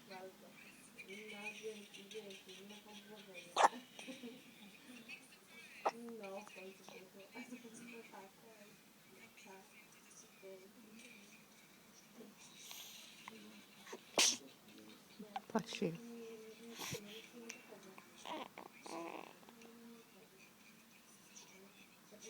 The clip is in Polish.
bardzo. Dzięki, na powodzenia. No, w końcu poszło. No tak, tak. Patrzcie.